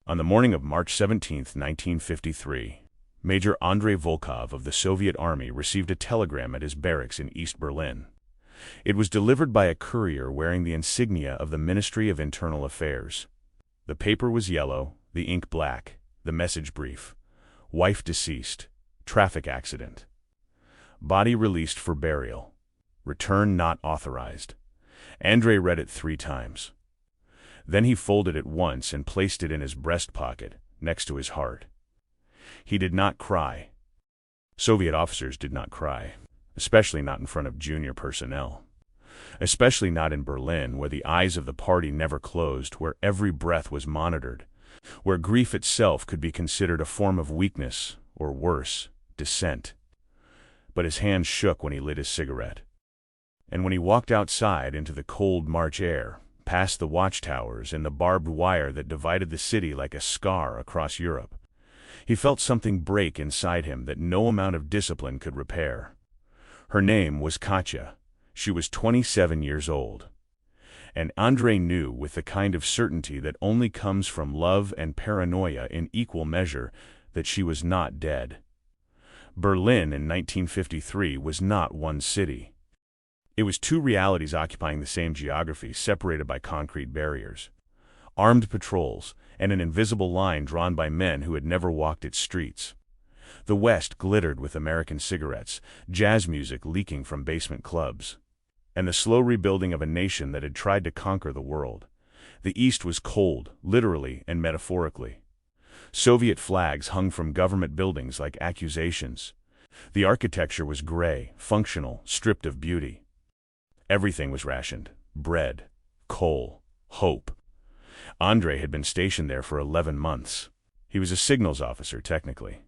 On the morning of March 17, 1953, Major Andrei Volkov of the Soviet Army received a telegram at his barracks in East Berlin. It was delivered by a courier wearing the insignia of the Ministry of Internal Affairs. The paper was yellow, the ink black, the message brief. Wife deceased. Traffic accident. Body released for burial. Return not authorized. Andrei read it 3 times. Then he folded it once and placed it in his breast pocket, next to his heart. He did not cry. Soviet officers did not cry, especially not in front of junior personnel. Especially not in Berlin, where the eyes of the party never closed, where every breath was monitored, where grief itself could be considered a form of weakness, or worse, dissent. But his hands shook when he lit his cigarette. And when he walked outside into the cold March air, past the watchtowers and the barbed wire that divided the city like a scar across Europe, he felt something break inside him that no amount of discipline could repair. Her name was Katya. She was 27 years old. And Andrei knew with the kind of certainty that only comes from love and paranoia in equal measure that she was not dead. Berlin in 1953 was not one city. It was 2 realities occupying the same geography, separated by concrete barriers. Armed patrols, and an invisible line drawn by men who had never walked its streets. The West glittered with American cigarettes, jazz music leaking from basement clubs, and the slow rebuilding of a nation that had tried to conquer the world. The East was cold, literally and metaphorically. Soviet flags hung from government buildings like accusations. The architecture was gray, functional, stripped of beauty. Everything was rationed: bread, coal, hope. Andrei had been stationed there for 11 months. He was a signals officer, technically.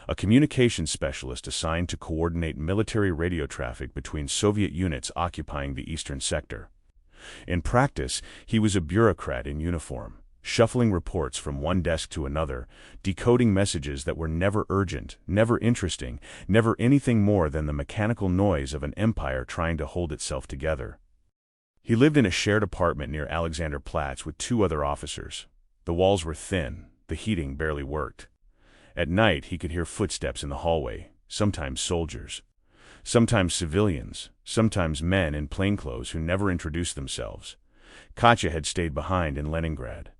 A communications specialist assigned to coordinate military radio traffic between Soviet units occupying the eastern sector. In practice, he was a bureaucrat in uniform, shuffling reports from one desk to another, decoding messages that were never urgent, never interesting, never anything more than the mechanical noise of an empire trying to hold itself together. He lived in a shared apartment near Alexanderplatz with 2 other officers. The walls were thin, the heating barely worked. At night, he could hear footsteps in the hallway, sometimes soldiers, sometimes civilians, sometimes men in plainclothes who never introduced themselves. Katya had stayed behind in Leningrad.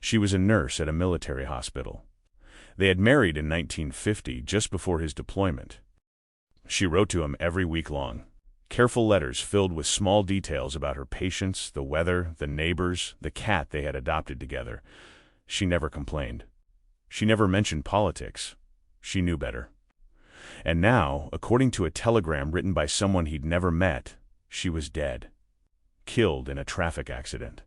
She was a nurse at a military hospital. They had married in 1950, just before his deployment. She wrote to him every week long. Careful letters filled with small details about her patients, the weather, the neighbors, the cat they had adopted together. She never complained. She never mentioned politics. She knew better. And now, according to a telegram written by someone he'd never met, she was dead. Killed in a traffic accident.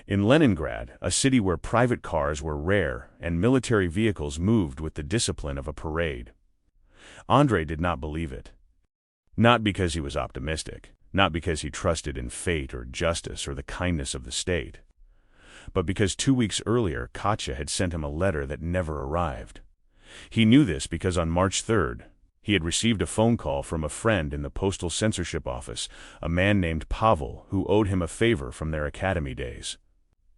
In Leningrad, a city where private cars were rare and military vehicles moved with the discipline of a parade. Andrei did not believe it. Not because he was optimistic, not because he trusted in fate or justice or the kindness of the state, but because 2 weeks earlier Katya had sent him a letter that never arrived. He knew this because on March 3rd, he had received a phone call from a friend in the postal censorship office, a man named Pavel who owed him a favor from their academy days.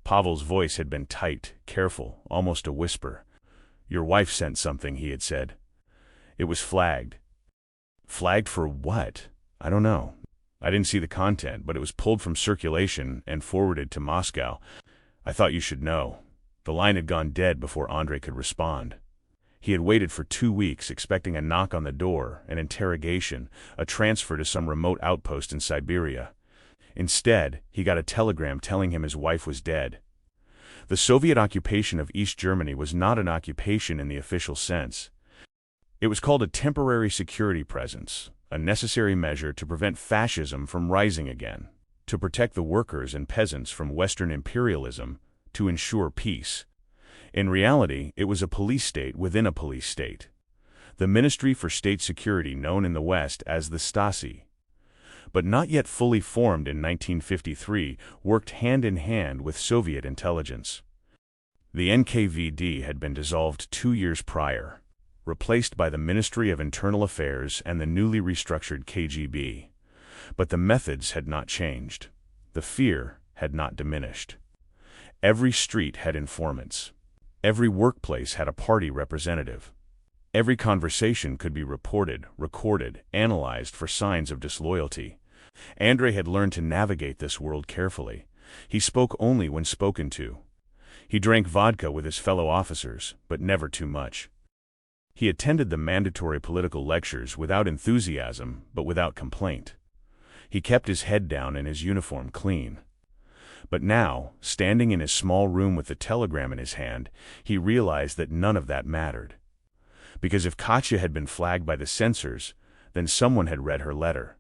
Pavel's voice had been tight, careful, almost a whisper. "Your wife sent something," he had said. It was flagged. Flagged for what? I don't know. I didn't see the content, but it was pulled from circulation and forwarded to Moscow. I thought you should know. The line had gone dead before Andrei could respond. He had waited for 2 weeks, expecting a knock on the door, an interrogation, a transfer to some remote outpost in Siberia. Instead, he got a telegram telling him his wife was dead. The Soviet occupation of East Germany was not an occupation in the official sense. It was called a temporary security presence, a necessary measure to prevent fascism from rising again, to protect the workers and peasants from Western imperialism, to ensure peace. In reality, it was a police state within a police state. The Ministry for State Security, known in the West as the Stasi. But not yet fully formed in 1953, worked hand in hand with Soviet intelligence. The NKVD had been dissolved 2 years prior, replaced by the Ministry of Internal Affairs and the newly restructured KGB. But the methods had not changed. The fear had not diminished. Every street had informants. Every workplace had a party representative. Every conversation could be reported, recorded, analyzed for signs of disloyalty. Andrei had learned to navigate this world carefully. He spoke only when spoken to. He drank vodka with his fellow officers, but never too much. He attended the mandatory political lectures without enthusiasm, but without complaint. He kept his head down and his uniform clean. But now, standing in his small room with the telegram in his hand, he realized that none of that mattered. Because if Katya had been flagged by the censors, then someone had read her letter.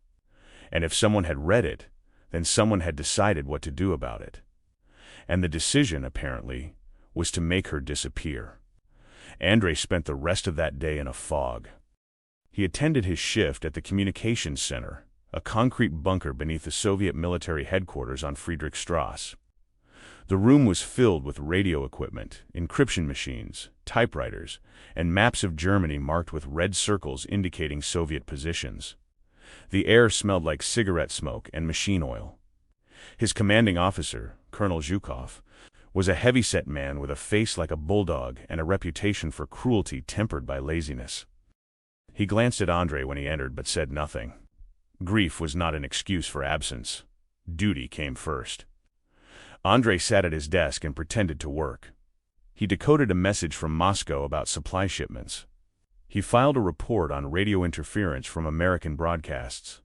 And if someone had read it, then someone had decided what to do about it. And the decision, apparently, was to make her disappear. Andrei spent the rest of that day in a fog. He attended his shift at the Communications Center, a concrete bunker beneath the Soviet military headquarters on Friedrichstrasse. The room was filled with radio equipment, encryption machines, typewriters, and maps of Germany marked with red circles indicating Soviet positions. The air smelled like cigarette smoke and machine oil. His commanding officer, Colonel Zhukov, was a heavy-set man with a face like a bulldog and a reputation for cruelty tempered by laziness. He glanced at Andrei when he entered but said nothing. Grief was not an excuse for absence. Duty came first. Andrei sat at his desk and pretended to work. He decoded a message from Moscow about supply shipments. He filed a report on radio interference from American broadcasts.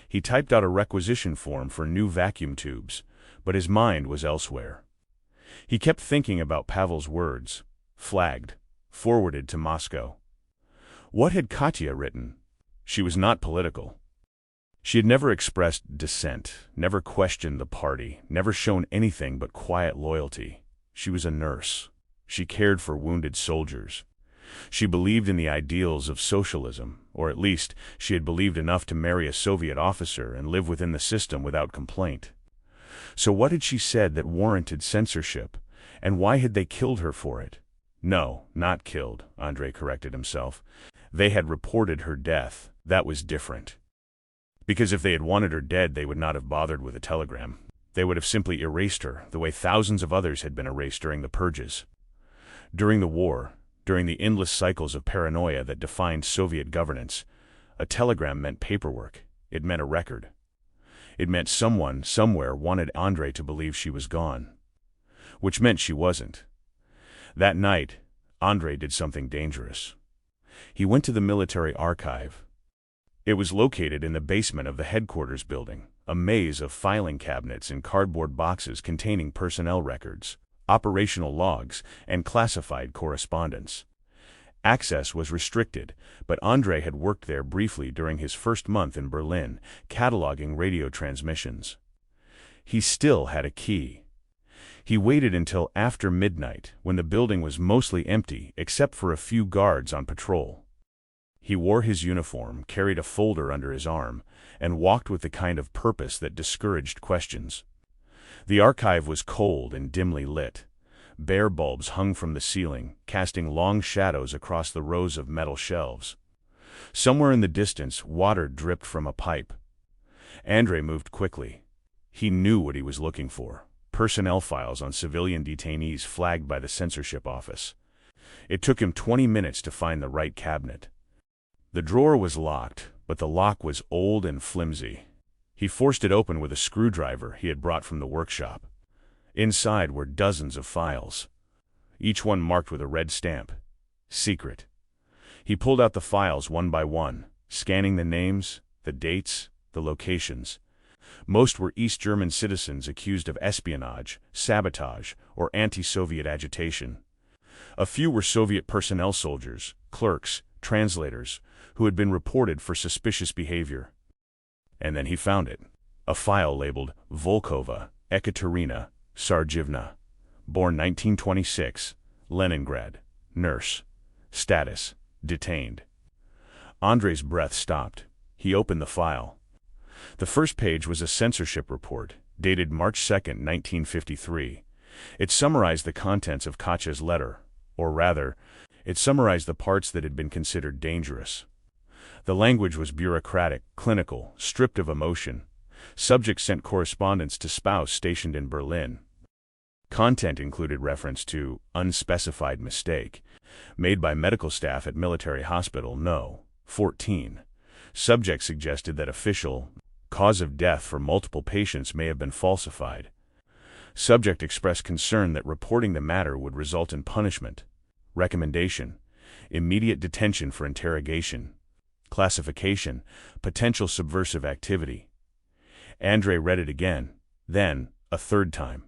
He typed out a requisition form for new vacuum tubes, but his mind was elsewhere. He kept thinking about Pavel's words, flagged, forwarded to Moscow. What had Katya written? She was not political. She had never expressed dissent, never questioned the party, never shown anything but quiet loyalty. She was a nurse. She cared for wounded soldiers. She believed in the ideals of socialism, or at least she had believed enough to marry a Soviet officer and live within the system without complaint. So what had she said that warranted censorship, and why had they killed her for it? No, not killed, Andrei corrected himself. They had reported her death. That was different. Because if they had wanted her dead, they would not have bothered with a telegram. They would have simply erased her, the way thousands of others had been erased during the purges. During the war, during the endless cycles of paranoia that defined Soviet governance, a telegram meant paperwork. It meant a record. It meant someone, somewhere, wanted Andrei to believe she was gone. Which meant she wasn't. That night, Andrei did something dangerous. He went to the military archive. It was located in the basement of the headquarters building, a maze of filing cabinets and cardboard boxes containing personnel records, operational logs, and classified correspondence. Access was restricted, but Andrei had worked there briefly during his first month in Berlin, cataloging radio transmissions. He still had a key. He waited until after midnight, when the building was mostly empty except for a few guards on patrol. He wore his uniform, carried a folder under his arm, and walked with the kind of purpose that discouraged questions. The archive was cold and dimly lit. Bare bulbs hung from the ceiling, casting long shadows across the rows of metal shelves. Somewhere in the distance, water dripped from a pipe. Andrei moved quickly. He knew what he was looking for: personnel files on civilian detainees flagged by the censorship office. It took him 20 minutes to find the right cabinet. The drawer was locked, but the lock was old and flimsy. He forced it open with a screwdriver he had brought from the workshop. Inside were dozens of files, each one marked with a red stamp. Secret. He pulled out the files one by one, scanning the names, the dates, the locations. Most were East German citizens accused of espionage, sabotage, or anti-Soviet agitation. A few were Soviet personnel soldiers, clerks, translators, who had been reported for suspicious behavior. And then he found it. A file labeled Volkova, Ekaterina Sarjivna, born 1926, Leningrad, nurse, status, detained. Andrei's breath stopped. He opened the file. The first page was a censorship report, dated March 2, 1953. It summarized the contents of Katya's letter, or rather, it summarized the parts that had been considered dangerous. The language was bureaucratic, clinical, stripped of emotion. Subject sent correspondence to spouse stationed in Berlin. Content included reference to unspecified mistake made by medical staff at military hospital No. 14. Subject suggested that official cause of death for multiple patients may have been falsified. Subject expressed concern that reporting the matter would result in punishment. Recommendation: immediate detention for interrogation. Classification: potential subversive activity. Andrei read it again, then a third time.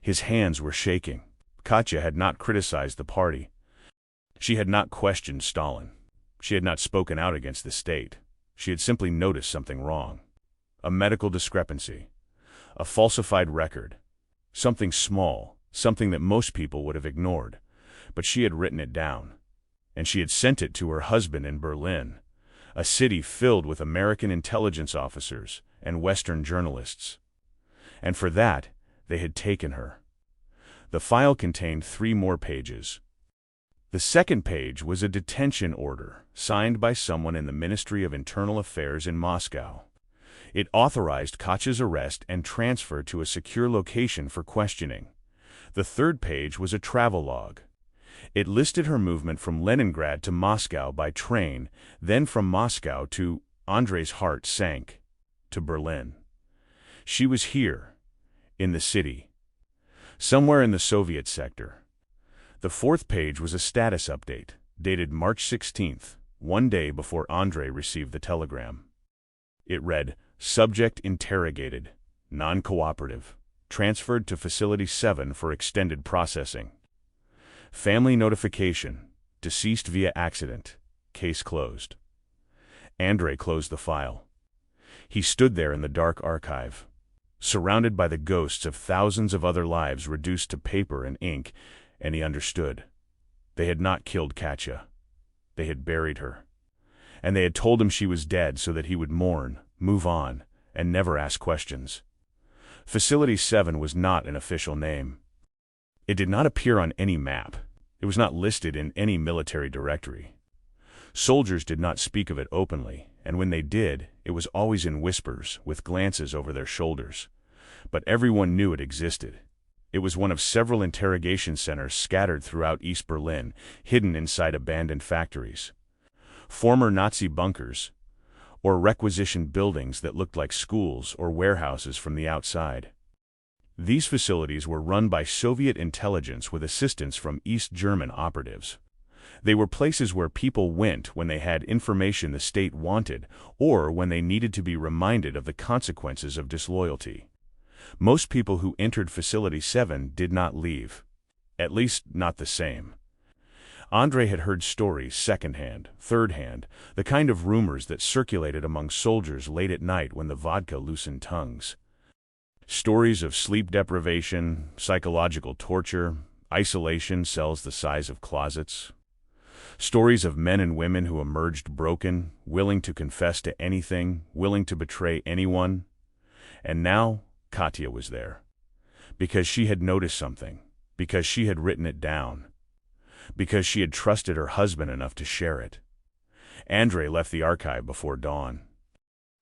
His hands were shaking. Katya had not criticized the party. She had not questioned Stalin. She had not spoken out against the state. She had simply noticed something wrong. A medical discrepancy. A falsified record. Something small, something that most people would have ignored. But she had written it down. And she had sent it to her husband in Berlin, a city filled with American intelligence officers and Western journalists. And for that, they had taken her. The file contained 3 more pages. The second page was a detention order signed by someone in the Ministry of Internal Affairs in Moscow. It authorized Katya's arrest and transfer to a secure location for questioning. The third page was a travelogue. It listed her movement from Leningrad to Moscow by train, then from Moscow to, Andrei's heart sank, to Berlin. She was here, in the city, somewhere in the Soviet sector. The fourth page was a status update, dated March 16th, one day before Andrei received the telegram. It read, "Subject interrogated, non-cooperative, transferred to Facility 7 for extended processing. Family notification, deceased via accident, case closed." Andrei closed the file. He stood there in the dark archive, surrounded by the ghosts of thousands of other lives reduced to paper and ink, and he understood. They had not killed Katya. They had buried her. And they had told him she was dead so that he would mourn, move on, and never ask questions. Facility 7 was not an official name. It did not appear on any map. It was not listed in any military directory. Soldiers did not speak of it openly, and when they did, it was always in whispers, with glances over their shoulders. But everyone knew it existed. It was one of several interrogation centers scattered throughout East Berlin, hidden inside abandoned factories. Former Nazi bunkers, or requisitioned buildings that looked like schools or warehouses from the outside. These facilities were run by Soviet intelligence with assistance from East German operatives. They were places where people went when they had information the state wanted or when they needed to be reminded of the consequences of disloyalty. Most people who entered Facility 7 did not leave. At least, not the same. Andrei had heard stories second-hand, third-hand, the kind of rumors that circulated among soldiers late at night when the vodka loosened tongues. Stories of sleep deprivation, psychological torture, isolation, cells the size of closets. Stories of men and women who emerged broken, willing to confess to anything, willing to betray anyone. And now, Katya was there. Because she had noticed something. Because she had written it down. Because she had trusted her husband enough to share it. Andrei left the archive before dawn.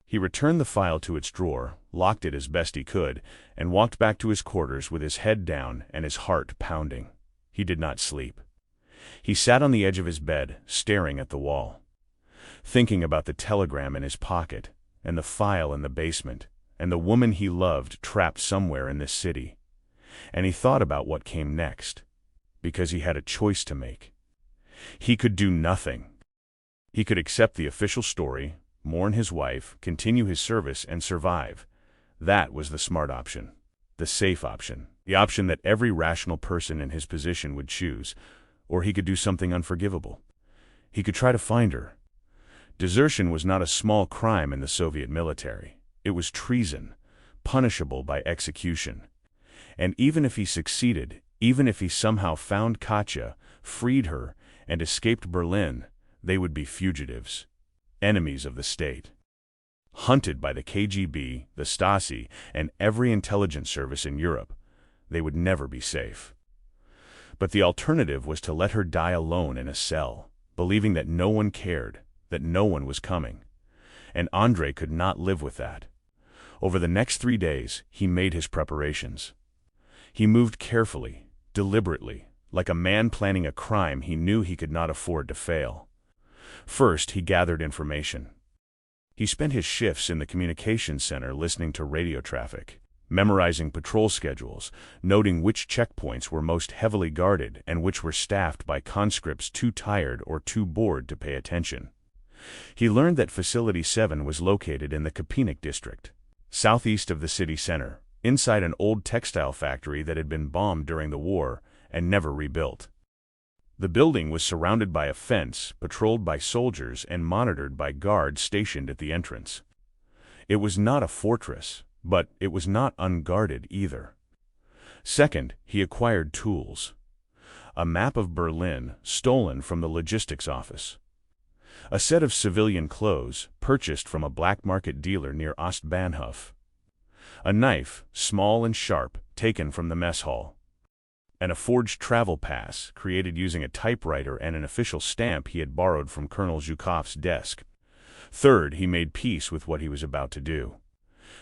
He returned the file to its drawer, locked it as best he could, and walked back to his quarters with his head down and his heart pounding. He did not sleep. He sat on the edge of his bed, staring at the wall, thinking about the telegram in his pocket, and the file in the basement, and the woman he loved trapped somewhere in this city. And he thought about what came next, because he had a choice to make. He could do nothing. He could accept the official story, mourn his wife, continue his service, and survive. That was the smart option, the safe option, the option that every rational person in his position would choose. Or he could do something unforgivable. He could try to find her. Desertion was not a small crime in the Soviet military. It was treason, punishable by execution. And even if he succeeded, even if he somehow found Katya, freed her, and escaped Berlin, they would be fugitives, enemies of the state. Hunted by the KGB, the Stasi, and every intelligence service in Europe, they would never be safe. But the alternative was to let her die alone in a cell, believing that no one cared, that no one was coming. And Andrei could not live with that. Over the next 3 days, he made his preparations. He moved carefully, deliberately, like a man planning a crime he knew he could not afford to fail. First, he gathered information. He spent his shifts in the communications center listening to radio traffic, memorizing patrol schedules, noting which checkpoints were most heavily guarded and which were staffed by conscripts too tired or too bored to pay attention. He learned that Facility 7 was located in the Köpenick district, southeast of the city center, inside an old textile factory that had been bombed during the war and never rebuilt. The building was surrounded by a fence, patrolled by soldiers, and monitored by guards stationed at the entrance. It was not a fortress, but it was not unguarded either. Second, he acquired tools. A map of Berlin, stolen from the logistics office. A set of civilian clothes, purchased from a black market dealer near Ostbahnhof. A knife, small and sharp, taken from the mess hall. And a forged travel pass, created using a typewriter and an official stamp he had borrowed from Colonel Zhukov's desk. Third, he made peace with what he was about to do.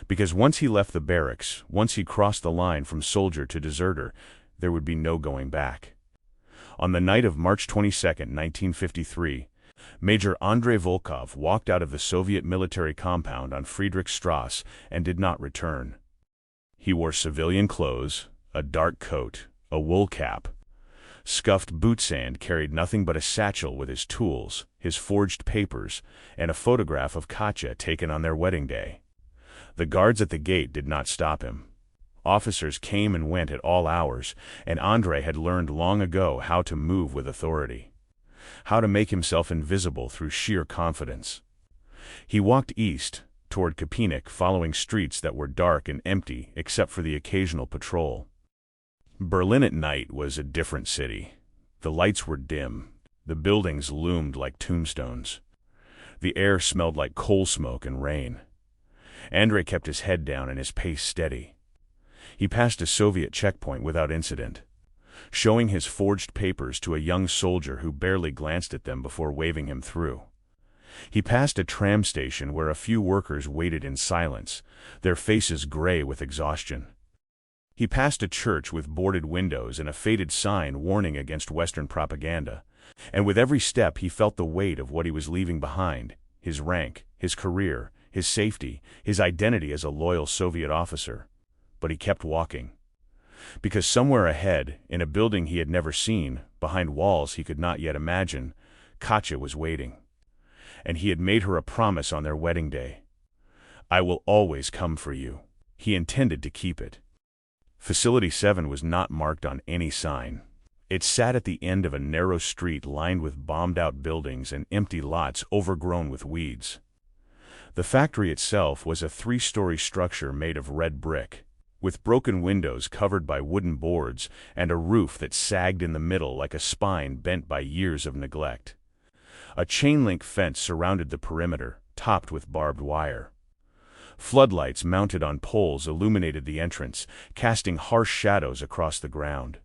Because once he left the barracks, once he crossed the line from soldier to deserter, there would be no going back. On the night of March 22, 1953, Major Andrei Volkov walked out of the Soviet military compound on Friedrichstrasse and did not return. He wore civilian clothes, a dark coat, a wool cap. Scuffed bootsand carried nothing but a satchel with his tools, his forged papers, and a photograph of Katya taken on their wedding day. The guards at the gate did not stop him. Officers came and went at all hours, and Andrei had learned long ago how to move with authority, how to make himself invisible through sheer confidence. He walked east, toward Köpenick, following streets that were dark and empty except for the occasional patrol. Berlin at night was a different city. The lights were dim. The buildings loomed like tombstones. The air smelled like coal smoke and rain. Andrei kept his head down and his pace steady. He passed a Soviet checkpoint without incident, showing his forged papers to a young soldier who barely glanced at them before waving him through. He passed a tram station where a few workers waited in silence, their faces gray with exhaustion. He passed a church with boarded windows and a faded sign warning against Western propaganda, and with every step he felt the weight of what he was leaving behind, his rank, his career, his safety, his identity as a loyal Soviet officer. But he kept walking. Because somewhere ahead, in a building he had never seen, behind walls he could not yet imagine, Katya was waiting. And he had made her a promise on their wedding day. "I will always come for you." He intended to keep it. Facility 7 was not marked on any sign. It sat at the end of a narrow street lined with bombed-out buildings and empty lots overgrown with weeds. The factory itself was a 3-story structure made of red brick, with broken windows covered by wooden boards and a roof that sagged in the middle like a spine bent by years of neglect. A chain-link fence surrounded the perimeter, topped with barbed wire. Floodlights mounted on poles illuminated the entrance, casting harsh shadows across the ground.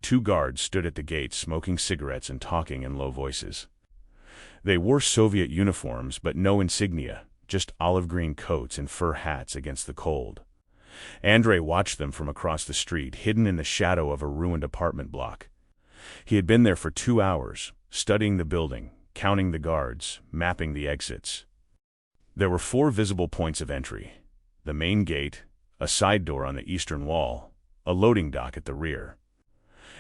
2 guards stood at the gate smoking cigarettes and talking in low voices. They wore Soviet uniforms but no insignia, just olive-green coats and fur hats against the cold. Andrei watched them from across the street, hidden in the shadow of a ruined apartment block. He had been there for 2 hours, studying the building, counting the guards, mapping the exits. There were 4 visible points of entry: the main gate, a side door on the eastern wall, a loading dock at the rear,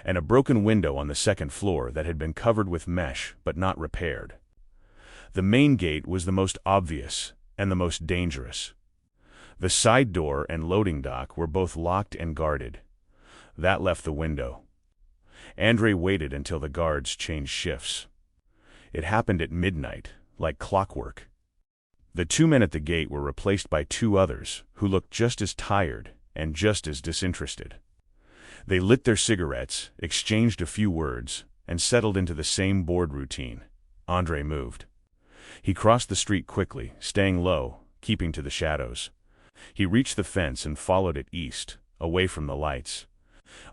and a broken window on the 2nd floor that had been covered with mesh but not repaired. The main gate was the most obvious and the most dangerous. The side door and loading dock were both locked and guarded. That left the window. Andrei waited until the guards changed shifts. It happened at midnight, like clockwork. The 2 men at the gate were replaced by 2 others, who looked just as tired and just as disinterested. They lit their cigarettes, exchanged a few words, and settled into the same bored routine. Andrei moved. He crossed the street quickly, staying low, keeping to the shadows. He reached the fence and followed it east, away from the lights,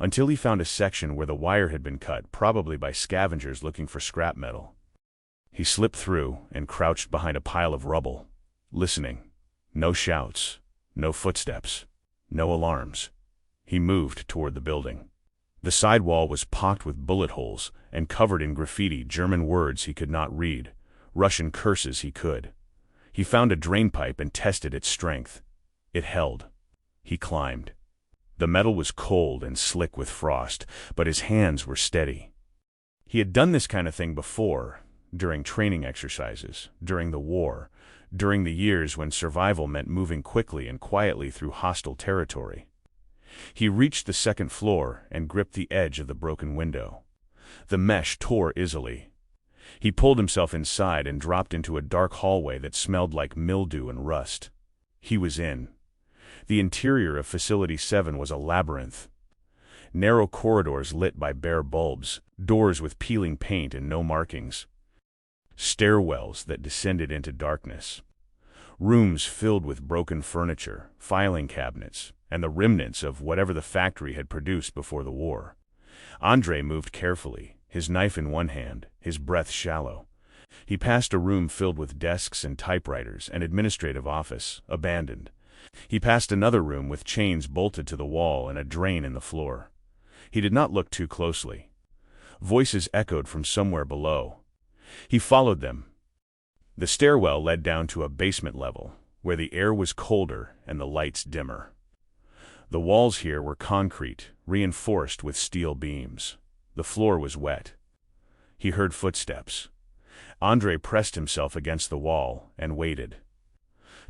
until he found a section where the wire had been cut, probably by scavengers looking for scrap metal. He slipped through and crouched behind a pile of rubble, listening. No shouts, no footsteps, no alarms, He moved toward the building. The side wall was pocked with bullet holes and covered in graffiti, German words he could not read, Russian curses he could. He found a drain pipe and tested its strength. It held. He climbed. The metal was cold and slick with frost, but his hands were steady. He had done this kind of thing before, during training exercises, during the war, during the years when survival meant moving quickly and quietly through hostile territory. He reached the second floor and gripped the edge of the broken window. The mesh tore easily. He pulled himself inside and dropped into a dark hallway that smelled like mildew and rust. He was in. The interior of Facility 7 was a labyrinth. Narrow corridors lit by bare bulbs, doors with peeling paint and no markings. Stairwells that descended into darkness. Rooms filled with broken furniture, filing cabinets, and the remnants of whatever the factory had produced before the war. Andrei moved carefully, his knife in one hand, his breath shallow. He passed a room filled with desks and typewriters, an administrative office, abandoned. He passed another room with chains bolted to the wall and a drain in the floor. He did not look too closely. Voices echoed from somewhere below. He followed them. The stairwell led down to a basement level, where the air was colder and the lights dimmer. The walls here were concrete, reinforced with steel beams. The floor was wet. He heard footsteps. Andrei pressed himself against the wall and waited.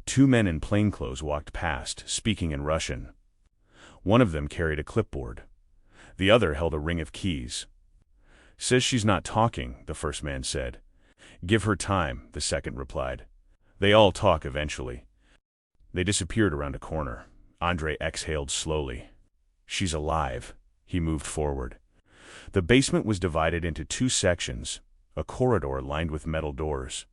Two men in plainclothes walked past, speaking in Russian. One of them carried a clipboard. The other held a ring of keys. "Says she's not talking," the first man said. "Give her time," the second replied. "They all talk eventually." They disappeared around a corner. Andrei exhaled slowly. "She's alive." He moved forward. The basement was divided into two sections, a corridor lined with metal doors,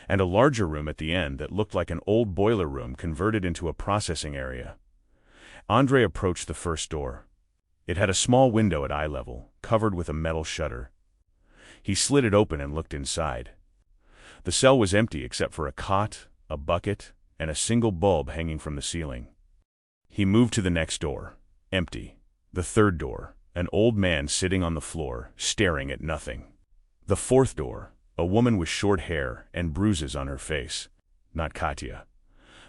and a larger room at the end that looked like an old boiler room converted into a processing area. Andrei approached the first door. It had a small window at eye level, covered with a metal shutter. He slid it open and looked inside. The cell was empty except for a cot, a bucket, and a single bulb hanging from the ceiling. He moved to the next door. Empty. The third door. An old man sitting on the floor, staring at nothing. The fourth door. A woman with short hair and bruises on her face. Not Katya.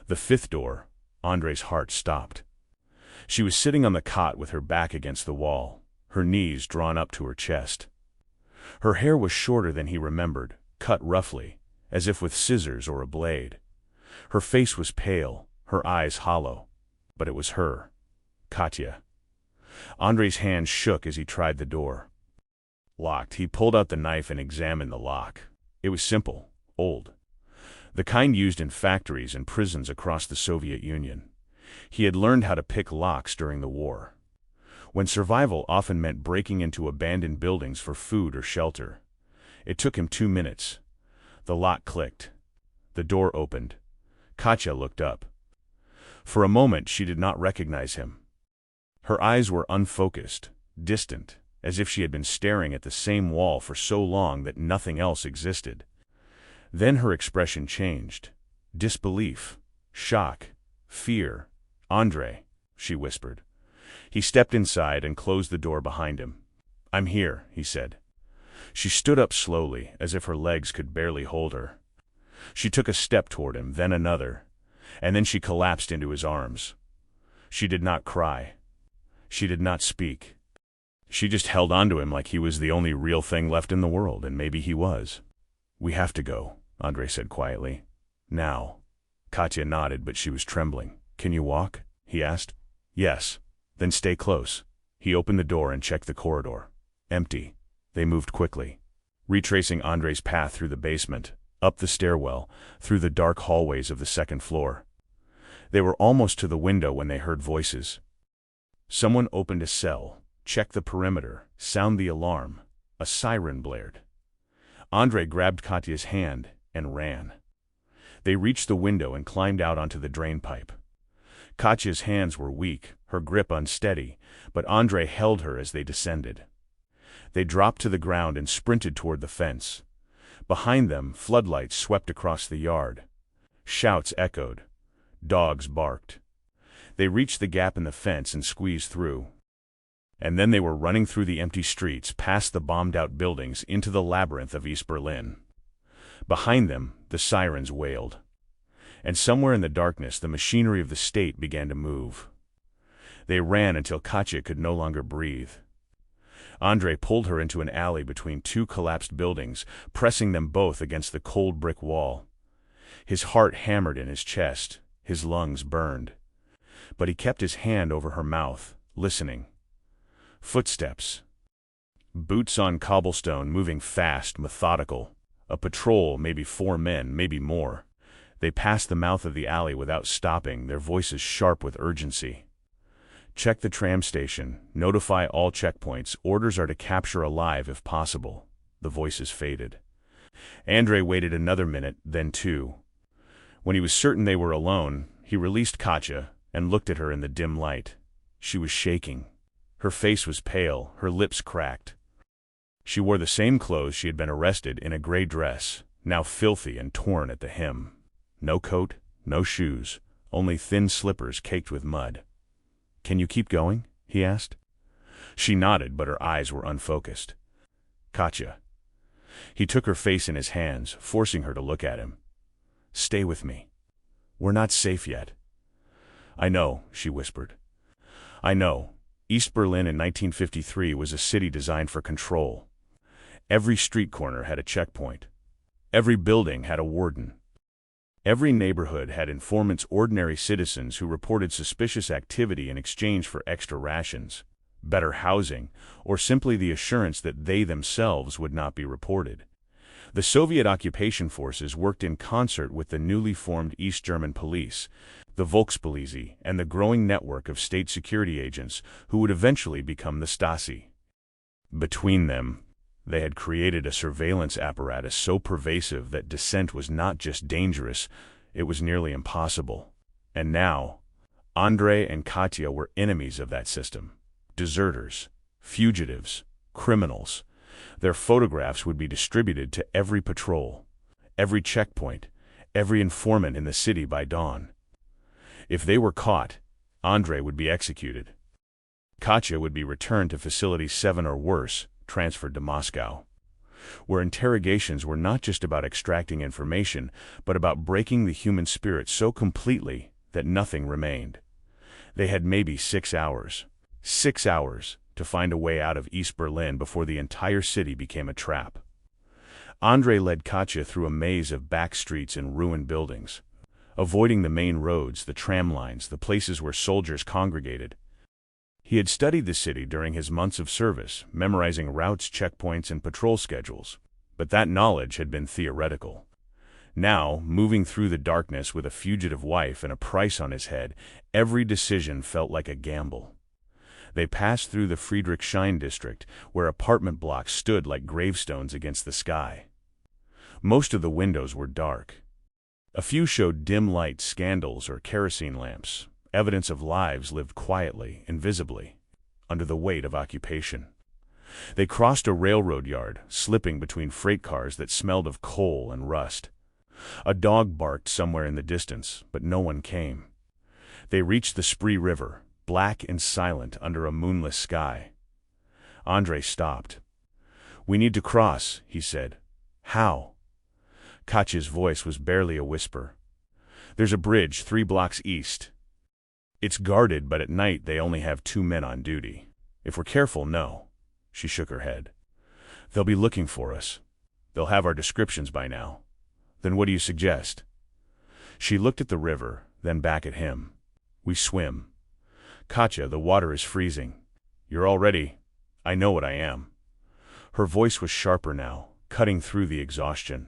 The fifth door. Andrei's heart stopped. She was sitting on the cot with her back against the wall, her knees drawn up to her chest. Her hair was shorter than he remembered, cut roughly, as if with scissors or a blade. Her face was pale, her eyes hollow. But it was her. Katya. Andrei's hand shook as he tried the door. Locked. He pulled out the knife and examined the lock. It was simple, old. The kind used in factories and prisons across the Soviet Union. He had learned how to pick locks during the war, when survival often meant breaking into abandoned buildings for food or shelter. It took him 2 minutes. The lock clicked. The door opened. Katya looked up. For a moment she did not recognize him. Her eyes were unfocused, distant, as if she had been staring at the same wall for so long that nothing else existed. Then her expression changed. Disbelief, shock, fear. "Andrei," she whispered. He stepped inside and closed the door behind him. "I'm here," he said. She stood up slowly, as if her legs could barely hold her. She took a step toward him, then another, and then she collapsed into his arms. She did not cry. She did not speak. She just held onto him like he was the only real thing left in the world, and maybe he was. "We have to go," Andrei said quietly. "Now." Katya nodded, but she was trembling. "Can you walk?" he asked. "Yes." "Then stay close." He opened the door and checked the corridor. Empty. They moved quickly, retracing Andrei's path through the basement, up the stairwell, through the dark hallways of the second floor. They were almost to the window when they heard voices. Someone opened a cell, checked the perimeter, sound the alarm. A siren blared. Andrei grabbed Katya's hand and ran. They reached the window and climbed out onto the drain pipe. Katya's hands were weak, her grip unsteady, but Andrei held her as they descended. They dropped to the ground and sprinted toward the fence. Behind them, floodlights swept across the yard. Shouts echoed. Dogs barked. They reached the gap in the fence and squeezed through. And then they were running through the empty streets, past the bombed-out buildings, into the labyrinth of East Berlin. Behind them, the sirens wailed. And somewhere in the darkness, the machinery of the state began to move. They ran until Katja could no longer breathe. Andrei pulled her into an alley between two collapsed buildings, pressing them both against the cold brick wall. His heart hammered in his chest, his lungs burned. But he kept his hand over her mouth, listening. Footsteps. Boots on cobblestone, moving fast, methodical. A patrol, maybe 4 men, maybe more. They passed the mouth of the alley without stopping, their voices sharp with urgency. Check the tram station. Notify all checkpoints. Orders are to capture alive if possible. The voices faded. Andrei waited another minute, then 2. When he was certain they were alone, he released Katja and looked at her in the dim light. She was shaking. Her face was pale, her lips cracked. She wore the same clothes she had been arrested in, a gray dress, now filthy and torn at the hem. No coat, no shoes, only thin slippers caked with mud. "Can you keep going?" he asked. She nodded, but her eyes were unfocused. "Katja." He took her face in his hands, forcing her to look at him. "Stay with me. We're not safe yet." "I know," she whispered. "I know. East Berlin in 1953 was a city designed for control. Every street corner had a checkpoint. Every building had a warden. Every neighborhood had informants, ordinary citizens who reported suspicious activity in exchange for extra rations, better housing, or simply the assurance that they themselves would not be reported. The Soviet occupation forces worked in concert with the newly formed East German police, the Volkspolizei, and the growing network of state security agents who would eventually become the Stasi. Between them, they had created a surveillance apparatus so pervasive that dissent was not just dangerous, it was nearly impossible. And now, Andrei and Katja were enemies of that system. Deserters, fugitives, criminals. Their photographs would be distributed to every patrol, every checkpoint, every informant in the city by dawn. If they were caught, Andrei would be executed. Katja would be returned to Facility 7 or worse, transferred to Moscow, where interrogations were not just about extracting information, but about breaking the human spirit so completely that nothing remained. They had maybe 6 hours. 6 hours to find a way out of East Berlin before the entire city became a trap. Andrei led Katja through a maze of back streets and ruined buildings, avoiding the main roads, the tram lines, the places where soldiers congregated. He had studied the city during his months of service, memorizing routes, checkpoints, and patrol schedules, but that knowledge had been theoretical. Now, moving through the darkness with a fugitive wife and a price on his head, every decision felt like a gamble. They passed through the Friedrichshain district, where apartment blocks stood like gravestones against the sky. Most of the windows were dark. A few showed dim light scandals or kerosene lamps, evidence of lives lived quietly, invisibly, under the weight of occupation. They crossed a railroad yard, slipping between freight cars that smelled of coal and rust. A dog barked somewhere in the distance, but no one came. They reached the Spree River, black and silent under a moonless sky. Andrei stopped. "We need to cross," he said. "How?" Katja's voice was barely a whisper. "There's a bridge 3 blocks east. It's guarded, but at night they only have 2 men on duty. If we're careful, no." She shook her head. "They'll be looking for us. They'll have our descriptions by now. Then what do you suggest?" She looked at the river, then back at him. "We swim." "Katja, the water is freezing." "You're all ready." "I know what I am." Her voice was sharper now, cutting through the exhaustion.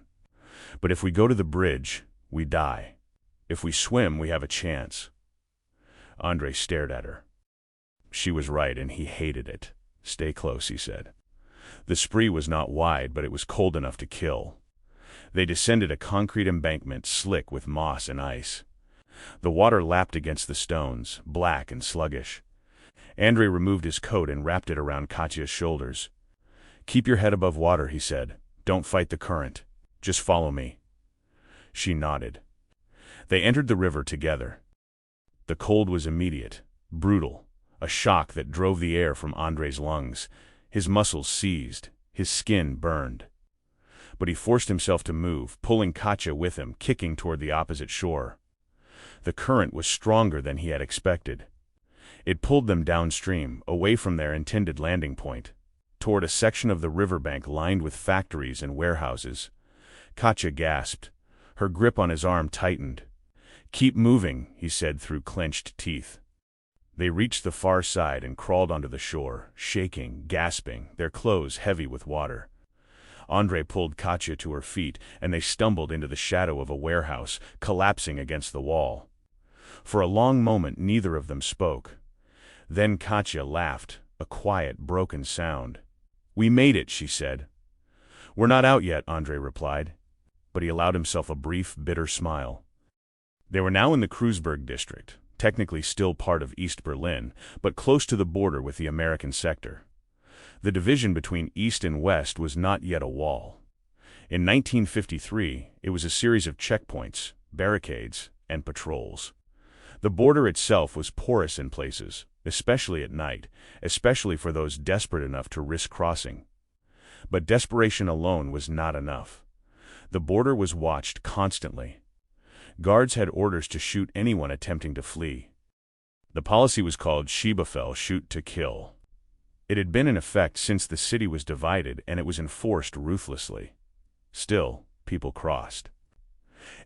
"But if we go to the bridge, we die. If we swim, we have a chance." Andrei stared at her. She was right, and he hated it. "Stay close," he said. The Spree was not wide, but it was cold enough to kill. They descended a concrete embankment slick with moss and ice. The water lapped against the stones, black and sluggish. Andrei removed his coat and wrapped it around Katja's shoulders. "Keep your head above water," he said. "Don't fight the current. Just follow me." She nodded. They entered the river together. The cold was immediate, brutal, a shock that drove the air from Andrei's lungs. His muscles seized, his skin burned. But he forced himself to move, pulling Katya with him, kicking toward the opposite shore. The current was stronger than he had expected. It pulled them downstream, away from their intended landing point, toward a section of the riverbank lined with factories and warehouses. Katya gasped. Her grip on his arm tightened. "Keep moving," he said through clenched teeth. They reached the far side and crawled onto the shore, shaking, gasping, their clothes heavy with water. Andrei pulled Katya to her feet, and they stumbled into the shadow of a warehouse, collapsing against the wall. For a long moment neither of them spoke. Then Katya laughed, a quiet, broken sound. "We made it," she said. "We're not out yet," Andrei replied. But he allowed himself a brief, bitter smile. They were now in the Kreuzberg district, technically still part of East Berlin, but close to the border with the American sector. The division between East and West was not yet a wall. In 1953, it was a series of checkpoints, barricades, and patrols. The border itself was porous in places, especially at night, especially for those desperate enough to risk crossing. But desperation alone was not enough. The border was watched constantly. Guards had orders to shoot anyone attempting to flee. The policy was called Schiebefehl, shoot to kill. It had been in effect since the city was divided, and it was enforced ruthlessly. Still, people crossed.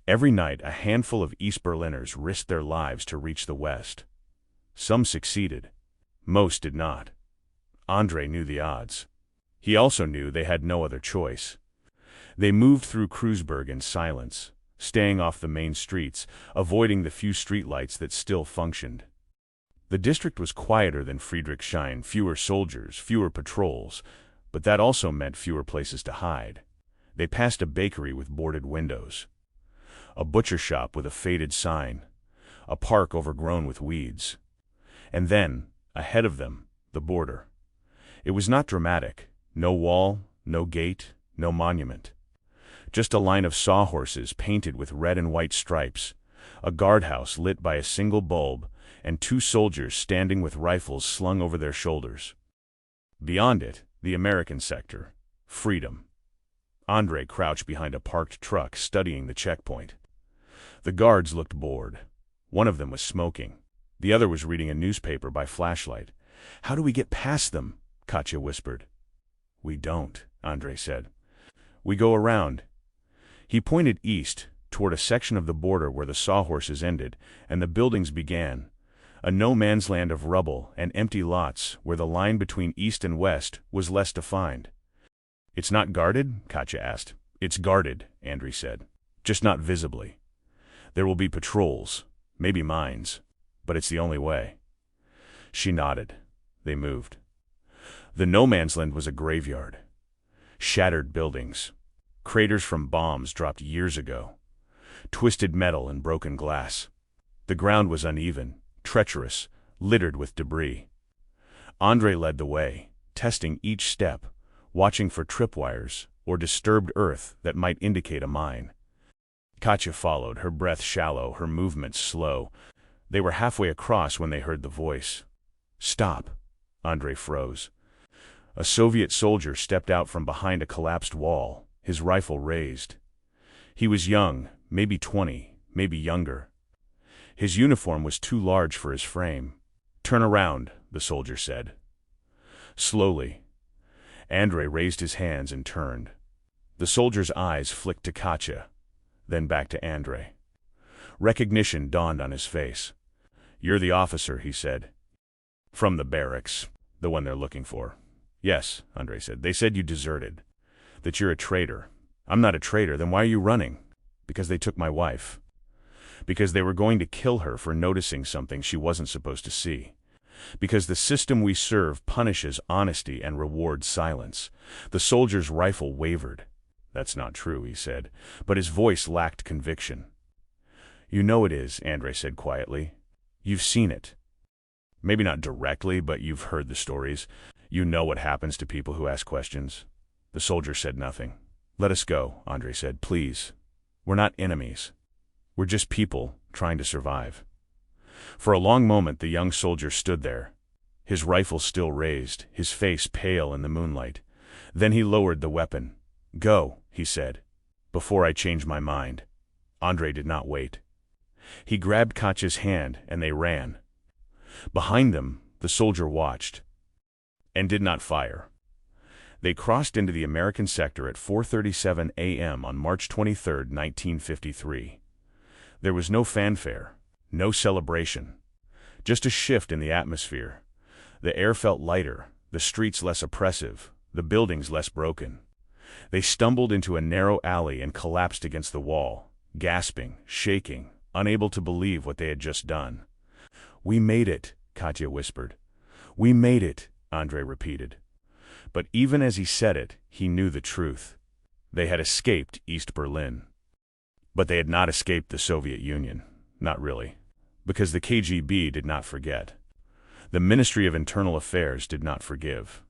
Every night a handful of East Berliners risked their lives to reach the West. Some succeeded. Most did not. Andrei knew the odds. He also knew they had no other choice. They moved through Kreuzberg in silence, staying off the main streets, avoiding the few streetlights that still functioned. The district was quieter than Friedrichshain, fewer soldiers, fewer patrols, but that also meant fewer places to hide. They passed a bakery with boarded windows, a butcher shop with a faded sign, a park overgrown with weeds. And then, ahead of them, the border. It was not dramatic. No wall, no gate, no monument. Just a line of sawhorses painted with red and white stripes, a guardhouse lit by a single bulb, and two soldiers standing with rifles slung over their shoulders. Beyond it, the American sector. Freedom. Andrei crouched behind a parked truck, studying the checkpoint. The guards looked bored. One of them was smoking. The other was reading a newspaper by flashlight. "How do we get past them?" Katya whispered. "We don't," Andrei said. "We go around." He pointed east, toward a section of the border where the sawhorses ended and the buildings began, a no-man's land of rubble and empty lots where the line between East and West was less defined. "It's not guarded?" Katya asked. "It's guarded," Andrei said. "Just not visibly. There will be patrols, maybe mines, but it's the only way." She nodded. They moved. The no-man's land was a graveyard. Shattered buildings. Craters from bombs dropped years ago. Twisted metal and broken glass. The ground was uneven, treacherous, littered with debris. Andrei led the way, testing each step, watching for tripwires or disturbed earth that might indicate a mine. Katya followed, her breath shallow, her movements slow. They were halfway across when they heard the voice. "Stop!" Andrei froze. A Soviet soldier stepped out from behind a collapsed wall, his rifle raised. He was young, maybe 20, maybe younger. His uniform was too large for his frame. "Turn around," the soldier said. Slowly, Andrei raised his hands and turned. The soldier's eyes flicked to Katya, then back to Andrei. Recognition dawned on his face. "You're the officer," he said. "From the barracks, the one they're looking for." "Yes," Andrei said. "They said you deserted, that you're a traitor." "I'm not a traitor. Then why are you running?" "Because they took my wife. Because they were going to kill her for noticing something she wasn't supposed to see. Because the system we serve punishes honesty and rewards silence." The soldier's rifle wavered. "That's not true," he said, but his voice lacked conviction. "You know it is," Andrei said quietly. "You've seen it. Maybe not directly, but you've heard the stories. You know what happens to people who ask questions." The soldier said nothing. "Let us go," Andrei said. "Please. We're not enemies. We're just people trying to survive." For a long moment the young soldier stood there, his rifle still raised, his face pale in the moonlight. Then he lowered the weapon. "Go," he said, "before I change my mind." Andrei did not wait. He grabbed Katya's hand and they ran. Behind them, the soldier watched and did not fire. They crossed into the American sector at 4:37 a.m. on March 23, 1953. There was no fanfare, no celebration, just a shift in the atmosphere. The air felt lighter, the streets less oppressive, the buildings less broken. They stumbled into a narrow alley and collapsed against the wall, gasping, shaking, unable to believe what they had just done. "We made it," Katya whispered. "We made it," Andrei repeated. But even as he said it, he knew the truth. They had escaped East Berlin. But they had not escaped the Soviet Union. Not really. Because the KGB did not forget. The Ministry of Internal Affairs did not forgive.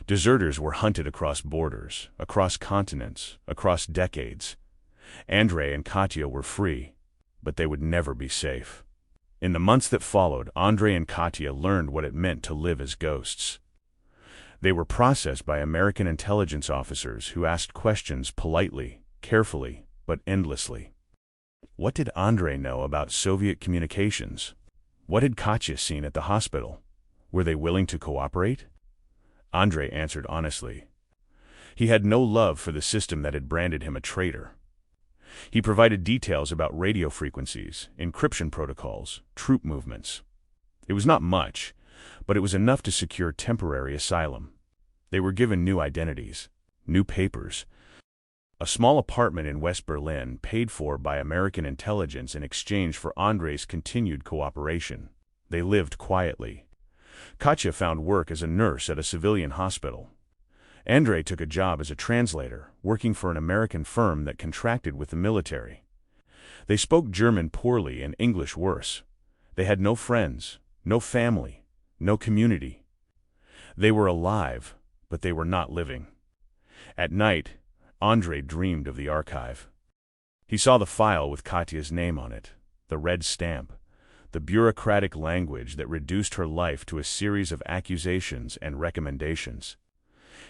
Deserters were hunted across borders, across continents, across decades. Andrei and Katya were free, but they would never be safe. In the months that followed, Andrei and Katya learned what it meant to live as ghosts. They were processed by American intelligence officers who asked questions politely, carefully, but endlessly. What did Andrei know about Soviet communications? What had Katya seen at the hospital? Were they willing to cooperate? Andrei answered honestly. He had no love for the system that had branded him a traitor. He provided details about radio frequencies, encryption protocols, troop movements. It was not much, but it was enough to secure temporary asylum. They were given new identities, new papers, a small apartment in West Berlin paid for by American intelligence in exchange for Andrei's continued cooperation. They lived quietly. Katya found work as a nurse at a civilian hospital. Andrei took a job as a translator, working for an American firm that contracted with the military. They spoke German poorly and English worse. They had no friends, no family, no community. They were alive, but they were not living. At night, Andrei dreamed of the archive. He saw the file with Katya's name on it, the red stamp, the bureaucratic language that reduced her life to a series of accusations and recommendations.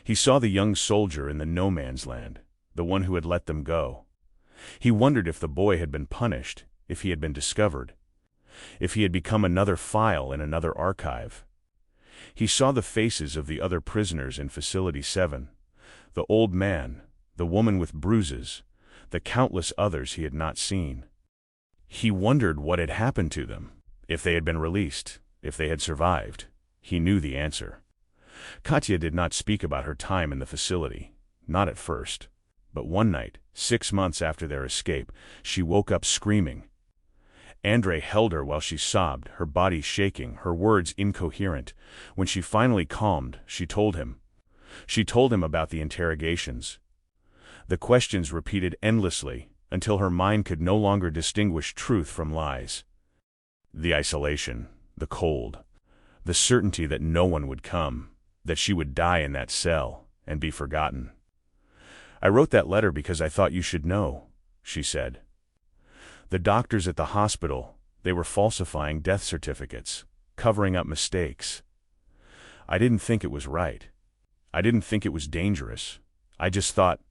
He saw the young soldier in the no-man's land, the one who had let them go. He wondered if the boy had been punished, if he had been discovered, if he had become another file in another archive. He saw the faces of the other prisoners in Facility 7, the old man, the woman with bruises, the countless others he had not seen. He wondered what had happened to them, if they had been released, if they had survived. He knew the answer. Katya did not speak about her time in the facility, not at first. But one night, 6 months after their escape, she woke up screaming. Andrei held her while she sobbed, her body shaking, her words incoherent. When she finally calmed, she told him. She told him about the interrogations. The questions repeated endlessly, until her mind could no longer distinguish truth from lies. The isolation, the cold, the certainty that no one would come, that she would die in that cell and be forgotten. "I wrote that letter because I thought you should know," she said. The doctors at the hospital, they were falsifying death certificates, covering up mistakes. I didn't think it was right. I didn't think it was dangerous. I just thought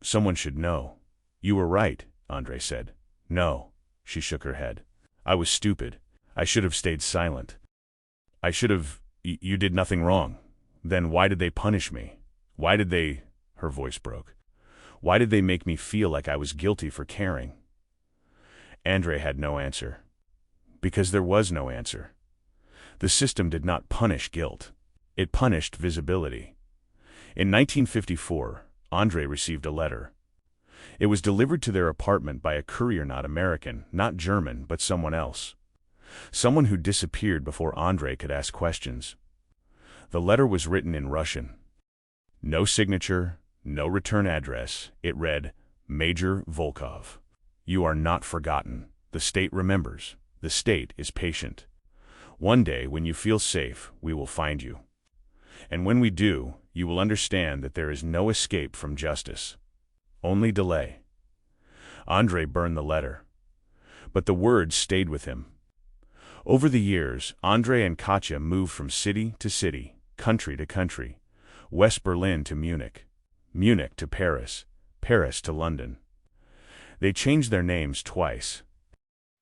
someone should know. "You were right," Andrei said. "No," she shook her head. "I was stupid. I should have stayed silent. I should have. You did nothing wrong. Then why did they punish me? Why did they—" her voice broke. "Why did they make me feel like I was guilty for caring?" Andrei had no answer. Because there was no answer. The system did not punish guilt. It punished visibility. In 1954, Andrei received a letter. It was delivered to their apartment by a courier not American, not German, but someone else. Someone who disappeared before Andrei could ask questions. The letter was written in Russian. No signature, no return address. It read, "Major Volkov. You are not forgotten. The state remembers. The state is patient. One day, when you feel safe, we will find you. And when we do, you will understand that there is no escape from justice. Only delay." Andrei burned the letter. But the words stayed with him. Over the years, Andrei and Katya moved from city to city, country to country, West Berlin to Munich, Munich to Paris, Paris to London. They changed their names twice.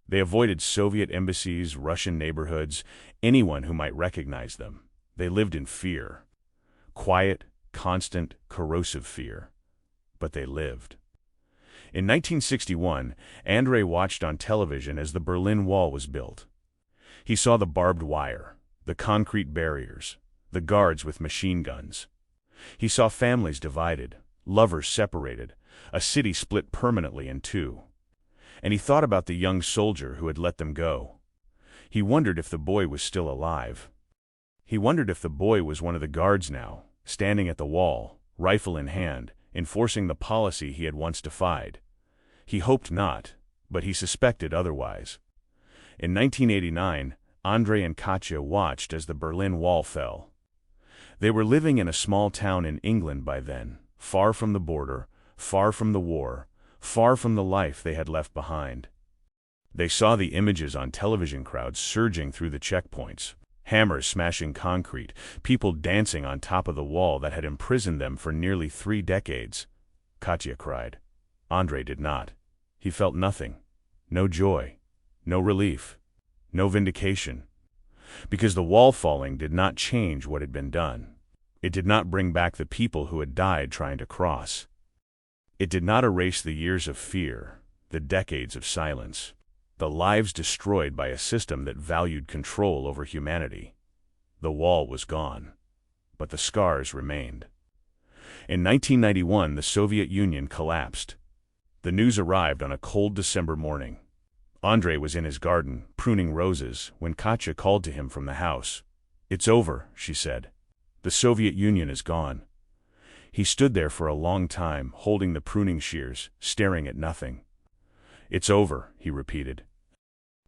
They avoided Soviet embassies, Russian neighborhoods, anyone who might recognize them. They lived in fear. Quiet, constant, corrosive fear. But they lived. In 1961, Andrei watched on television as the Berlin Wall was built. He saw the barbed wire, the concrete barriers, the guards with machine guns. He saw families divided, lovers separated, a city split permanently in two. And he thought about the young soldier who had let them go. He wondered if the boy was still alive. He wondered if the boy was one of the guards now, standing at the wall, rifle in hand, enforcing the policy he had once defied. He hoped not, but he suspected otherwise. In 1989, Andrei and Katya watched as the Berlin Wall fell. They were living in a small town in England by then, far from the border, far from the war, far from the life they had left behind. They saw the images on television, crowds surging through the checkpoints, hammers smashing concrete, people dancing on top of the wall that had imprisoned them for nearly 3 decades. Katya cried. Andrei did not. He felt nothing. No joy. No relief. No vindication. Because the wall falling did not change what had been done. It did not bring back the people who had died trying to cross. It did not erase the years of fear, the decades of silence, the lives destroyed by a system that valued control over humanity. The wall was gone, but the scars remained. In 1991, the Soviet Union collapsed. The news arrived on a cold December morning. Andrei was in his garden, pruning roses, when Katya called to him from the house. "It's over," she said. "The Soviet Union is gone." He stood there for a long time, holding the pruning shears, staring at nothing. "It's over," he repeated.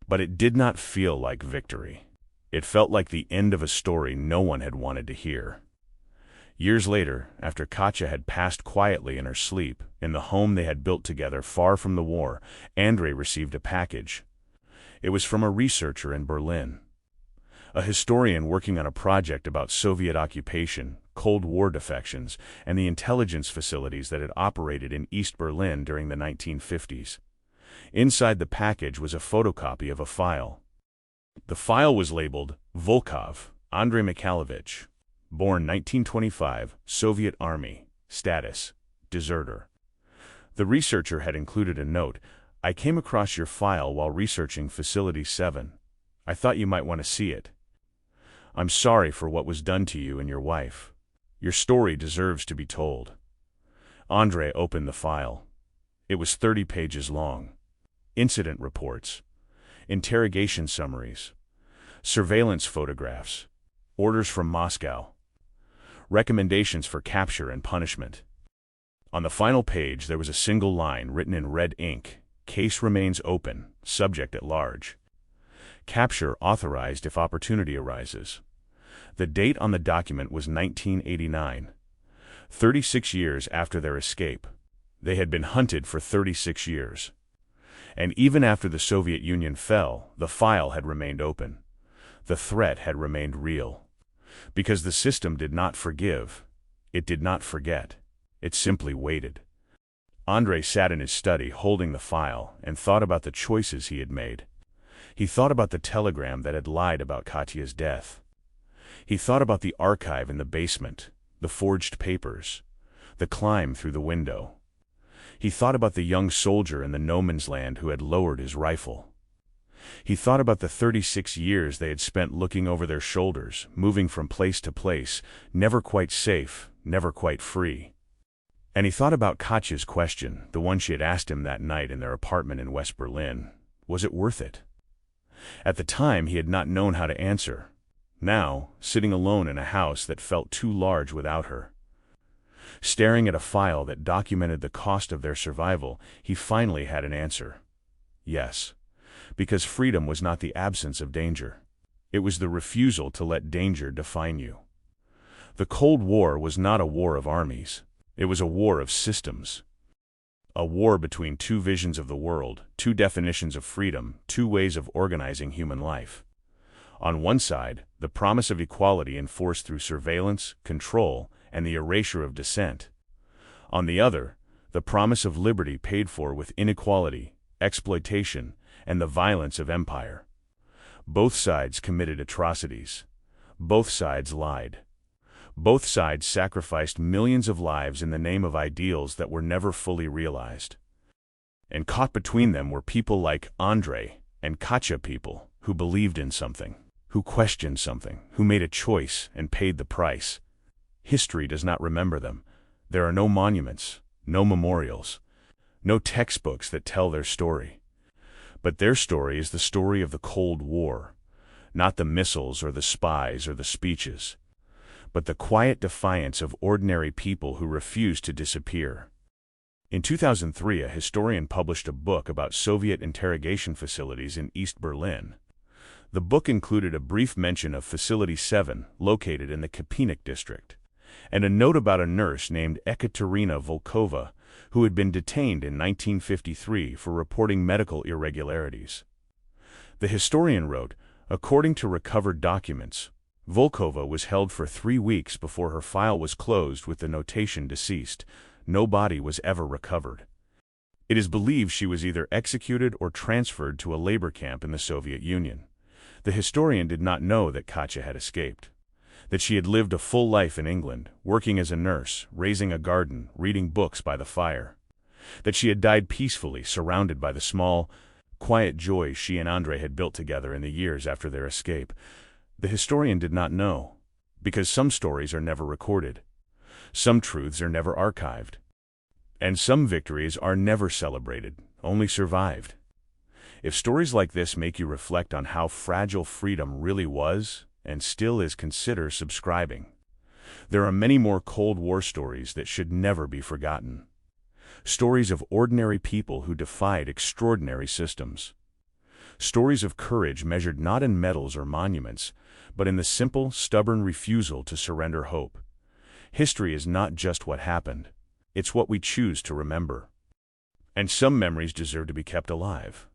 But it did not feel like victory. It felt like the end of a story no one had wanted to hear. Years later, after Katya had passed quietly in her sleep, in the home they had built together far from the war, Andrei received a package. It was from a researcher in Berlin. A historian working on a project about Soviet occupation, Cold War defections, and the intelligence facilities that had operated in East Berlin during the 1950s. Inside the package was a photocopy of a file. The file was labeled Volkov, Andrei Mikhailovich, born 1925, Soviet Army, status, deserter. The researcher had included a note, "I came across your file while researching Facility 7. I thought you might want to see it. I'm sorry for what was done to you and your wife. Your story deserves to be told." Andrei opened the file. It was 30 pages long. Incident reports, interrogation summaries, surveillance photographs, orders from Moscow, recommendations for capture and punishment. On the final page there was a single line written in red ink, "Case remains open, subject at large. Capture authorized if opportunity arises." The date on the document was 1989. 36 years after their escape. They had been hunted for 36 years. And even after the Soviet Union fell, the file had remained open. The threat had remained real. Because the system did not forgive. It did not forget. It simply waited. Andrei sat in his study holding the file and thought about the choices he had made. He thought about the telegram that had lied about Katya's death. He thought about the archive in the basement, the forged papers, the climb through the window. He thought about the young soldier in the no man's land who had lowered his rifle. He thought about the 36 years they had spent looking over their shoulders, moving from place to place, never quite safe, never quite free. And he thought about Katya's question, the one she had asked him that night in their apartment in West Berlin. Was it worth it? At the time he had not known how to answer. Now, sitting alone in a house that felt too large without her, staring at a file that documented the cost of their survival, he finally had an answer. Yes. Because freedom was not the absence of danger. It was the refusal to let danger define you. The Cold War was not a war of armies. It was a war of systems. A war between two visions of the world, two definitions of freedom, two ways of organizing human life. On one side, the promise of equality enforced through surveillance, control, and the erasure of dissent. On the other, the promise of liberty paid for with inequality, exploitation, and the violence of empire. Both sides committed atrocities. Both sides lied. Both sides sacrificed millions of lives in the name of ideals that were never fully realized. And caught between them were people like Andrei and Katya, people who believed in something, who questioned something, who made a choice and paid the price. History does not remember them. There are no monuments, no memorials, no textbooks that tell their story. But their story is the story of the Cold War, not the missiles or the spies or the speeches, but the quiet defiance of ordinary people who refused to disappear. In 2003, a historian published a book about Soviet interrogation facilities in East Berlin. The book included a brief mention of Facility 7, located in the Kapinik district, and a note about a nurse named Ekaterina Volkova, who had been detained in 1953 for reporting medical irregularities. The historian wrote, according to recovered documents, Volkova was held for 3 weeks before her file was closed with the notation deceased. No body was ever recovered. It is believed she was either executed or transferred to a labor camp in the Soviet Union. The historian did not know that Katya had escaped, that she had lived a full life in England, working as a nurse, raising a garden, reading books by the fire, that she had died peacefully, surrounded by the small, quiet joys she and Andrei had built together in the years after their escape. The historian did not know, because some stories are never recorded, some truths are never archived, and some victories are never celebrated, only survived. If stories like this make you reflect on how fragile freedom really was and still is, consider subscribing. There are many more Cold War stories that should never be forgotten. Stories of ordinary people who defied extraordinary systems. Stories of courage measured not in medals or monuments, but in the simple, stubborn refusal to surrender hope. History is not just what happened, it's what we choose to remember. And some memories deserve to be kept alive.